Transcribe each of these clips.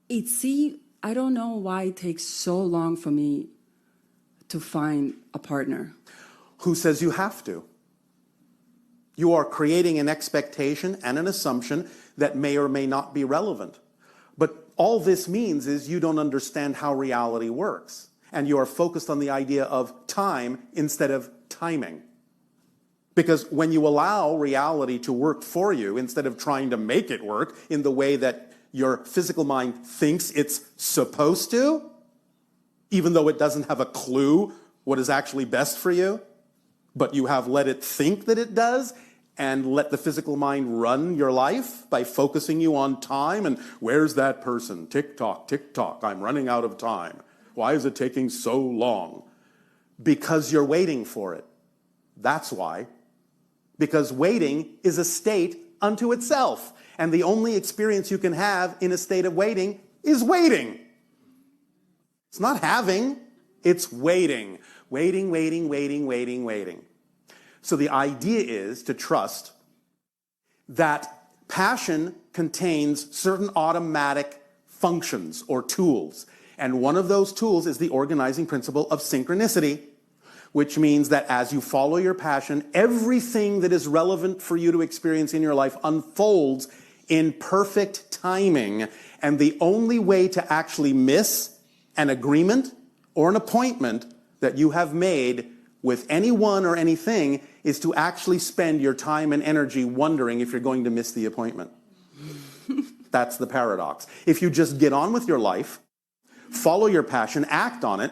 I don't know why it takes so long for me to find a partner. Who says you have to? You are creating an expectation and an assumption that may or may not be relevant. But all this means is you don't understand how reality works. And you are focused on the idea of time instead of timing. Because when you allow reality to work for you, instead of trying to make it work in the way that your physical mind thinks it's supposed to, even though it doesn't have a clue what is actually best for you, but you have let it think that it does, and let the physical mind run your life by focusing you on time and where's that person? Tick tock, I'm running out of time. Why is it taking so long? Because you're waiting for it. That's why. Because waiting is a state unto itself. And the only experience you can have in a state of waiting is waiting. It's not having, it's waiting. Waiting. So the idea is to trust that passion contains certain automatic functions or tools. And one of those tools is the organizing principle of synchronicity, which means that as you follow your passion, everything that is relevant for you to experience in your life unfolds in perfect timing. And the only way to actually miss an agreement or an appointment that you have made with anyone or anything is to actually spend your time and energy wondering if you're going to miss the appointment. That's the paradox. If you just get on with your life, follow your passion, act on it,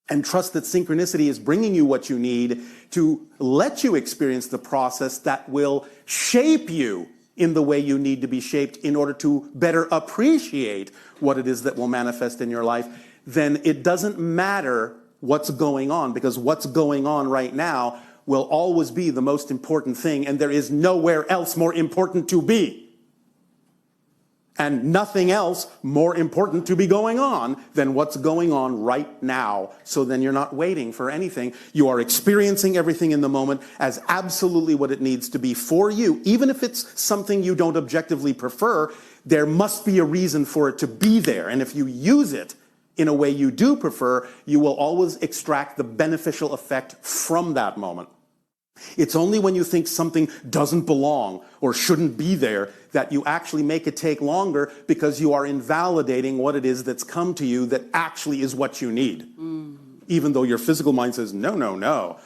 and trust that synchronicity is bringing you what you need to let you experience the process that will shape you in the way you need to be shaped in order to better appreciate what it is that will manifest in your life, then it doesn't matter what's going on, because what's going on right now will always be the most important thing, and there is nowhere else more important to be. And nothing else more important to be going on than what's going on right now. So then you're not waiting for anything. You are experiencing everything in the moment as absolutely what it needs to be for you. Even if it's something you don't objectively prefer, there must be a reason for it to be there. And if you use it in a way you do prefer, you will always extract the beneficial effect from that moment. It's only when you think something doesn't belong or shouldn't be there that you actually make it take longer, because you are invalidating what it is that's come to you that actually is what you need. Even though your physical mind says, no,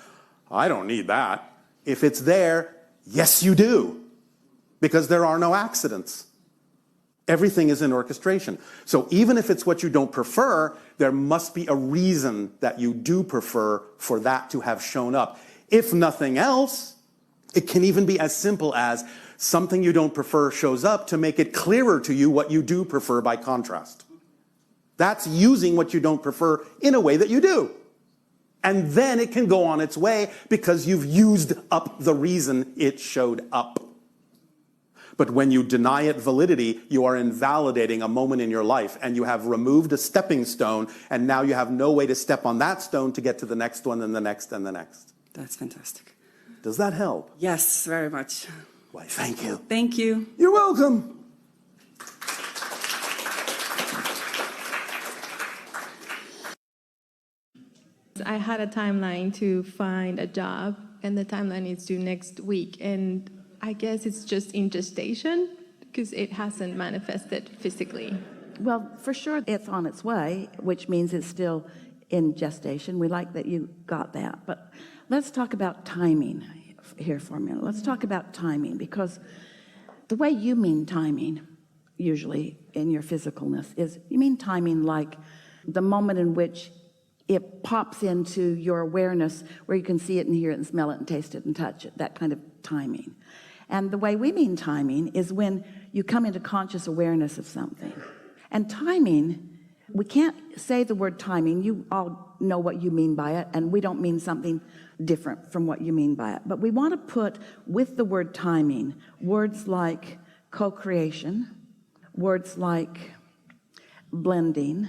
I don't need that. If it's there, yes, you do, because there are no accidents. Everything is in orchestration. So even if it's what you don't prefer, there must be a reason that you do prefer for that to have shown up. If nothing else, it can even be as simple as something you don't prefer shows up to make it clearer to you what you do prefer by contrast. That's using what you don't prefer in a way that you do. And then it can go on its way because you've used up the reason it showed up. But when you deny it validity, you are invalidating a moment in your life, and you have removed a stepping stone, and now you have no way to step on that stone to get to the next one and the next and the next. That's fantastic. Does that help? Yes, very much. Why, thank you. Thank you. You're welcome. I had a timeline to find a job, and the timeline is due next week. And I guess it's just in gestation because it hasn't manifested physically. Well, for sure it's on its way, which means it's still in gestation. We like that you got that. But let's talk about timing here for a minute. Let's talk about timing, because the way you mean timing, usually in your physicalness, is you mean timing like the moment in which it pops into your awareness where you can see it and hear it and smell it and taste it and touch it, that kind of timing. And the way we mean timing is when you come into conscious awareness of something. And timing, we can't say the word timing. You all know what you mean by it, and we don't mean something different from what you mean by it. But we want to put with the word timing words like co-creation, words like blending,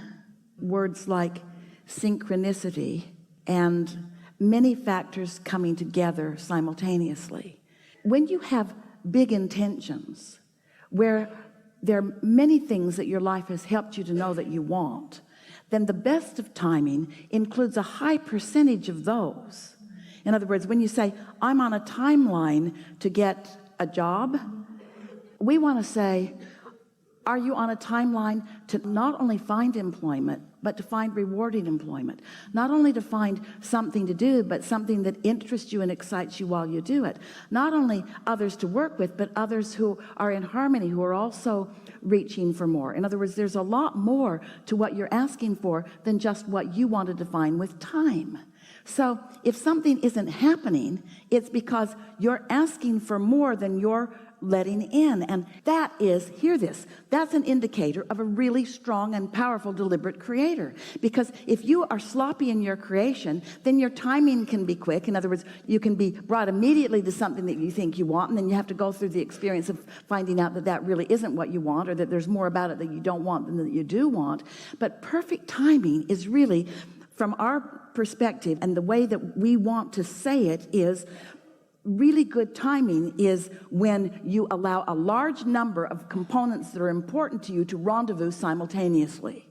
words like synchronicity, and many factors coming together simultaneously. When you have big intentions where there are many things that your life has helped you to know that you want, then the best of timing includes a high percentage of those. In other words, when you say, I'm on a timeline to get a job, we want to say, are you on a timeline to not only find employment, but to find rewarding employment? Not only to find something to do, but something that interests you and excites you while you do it. Not only others to work with, but others who are in harmony, who are also reaching for more. In other words, there's a lot more to what you're asking for than just what you want to define with time. So if something isn't happening, it's because you're asking for more than you're letting in. And that is, hear this, that's an indicator of a really strong and powerful, deliberate creator. Because if you are sloppy in your creation, then your timing can be quick. In other words, you can be brought immediately to something that you think you want, and then you have to go through the experience of finding out that that really isn't what you want, or that there's more about it that you don't want than that you do want. But perfect timing is really, from our perspective, and the way that we want to say it is, really good timing is when you allow a large number of components that are important to you to rendezvous simultaneously.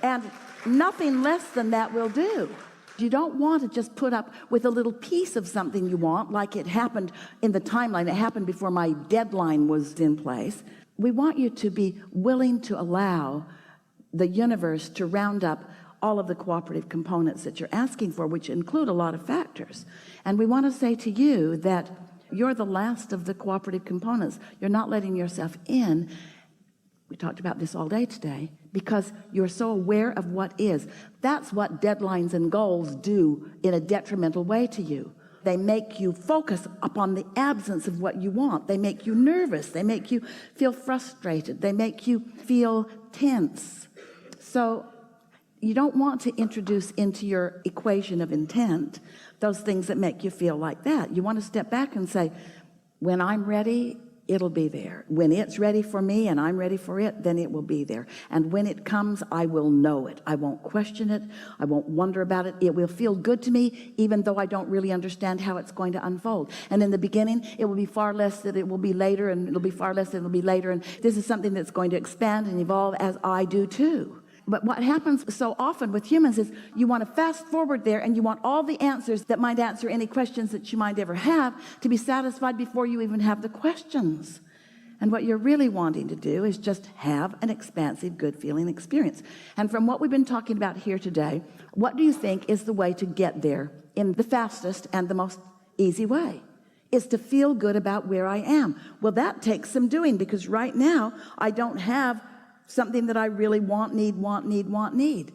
And nothing less than that will do. You don't want to just put up with a little piece of something you want, like it happened in the timeline. It happened before my deadline was in place. We want you to be willing to allow the universe to round up all of the cooperative components that you're asking for, which include a lot of factors. And we want to say to you that you're the last of the cooperative components. You're not letting yourself in. We talked about this all day today, because you're so aware of what is. That's what deadlines and goals do in a detrimental way to you. They make you focus upon the absence of what you want. They make you nervous. They make you feel frustrated. They make you feel tense. So you don't want to introduce into your equation of intent those things that make you feel like that. You want to step back and say, when I'm ready, it'll be there. When it's ready for me and I'm ready for it, then it will be there. And when it comes, I will know it. I won't question it. I won't wonder about it. It will feel good to me, even though I don't really understand how it's going to unfold. And in the beginning, it will be far less that it will be later, and it'll be far less that it'll be later. And this is something that's going to expand and evolve as I do too. But what happens so often with humans is you want to fast forward there, and you want all the answers that might answer any questions that you might ever have to be satisfied before you even have the questions. And what you're really wanting to do is just have an expansive, good feeling experience. And from what we've been talking about here today, what do you think is the way to get there in the fastest and the most easy way? Is to feel good about where I am. Well, that takes some doing, because right now I don't have something that I really need.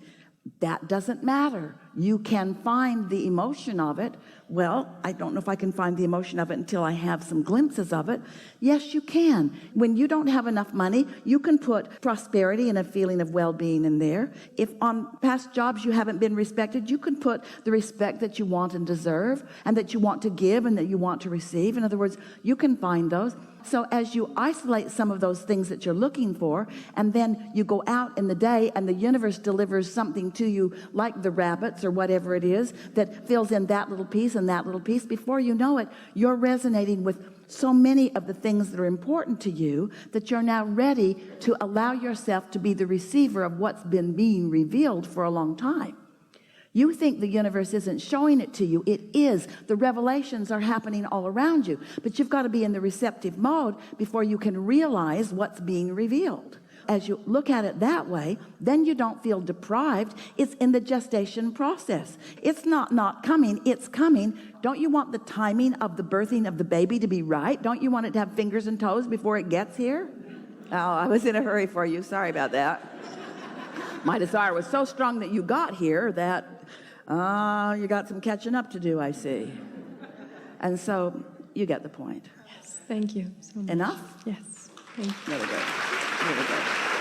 That doesn't matter. You can find the emotion of it. Well, I don't know if I can find the emotion of it until I have some glimpses of it. Yes, you can. When you don't have enough money, you can put prosperity and a feeling of well-being in there. If on past jobs you haven't been respected, you can put the respect that you want and deserve, and that you want to give and that you want to receive. In other words, you can find those. So as you isolate some of those things that you're looking for, and then you go out in the day and the universe delivers something to you, like the rabbits or whatever it is, that fills in that little piece and that little piece, before you know it, you're resonating with so many of the things that are important to you that you're now ready to allow yourself to be the receiver of what's been being revealed for a long time. You think the universe isn't showing it to you. It is. The revelations are happening all around you. But you've got to be in the receptive mode before you can realize what's being revealed. As you look at it that way, then you don't feel deprived. It's in the gestation process. It's not coming, it's coming. Don't you want the timing of the birthing of the baby to be right? Don't you want it to have fingers and toes before it gets here? Oh, I was in a hurry for you. Sorry about that. My desire was so strong that you got here that you got some catching up to do, I see. And so you get the point. Yes, thank you so much. Enough? Yes, thank you. Really good. Really good.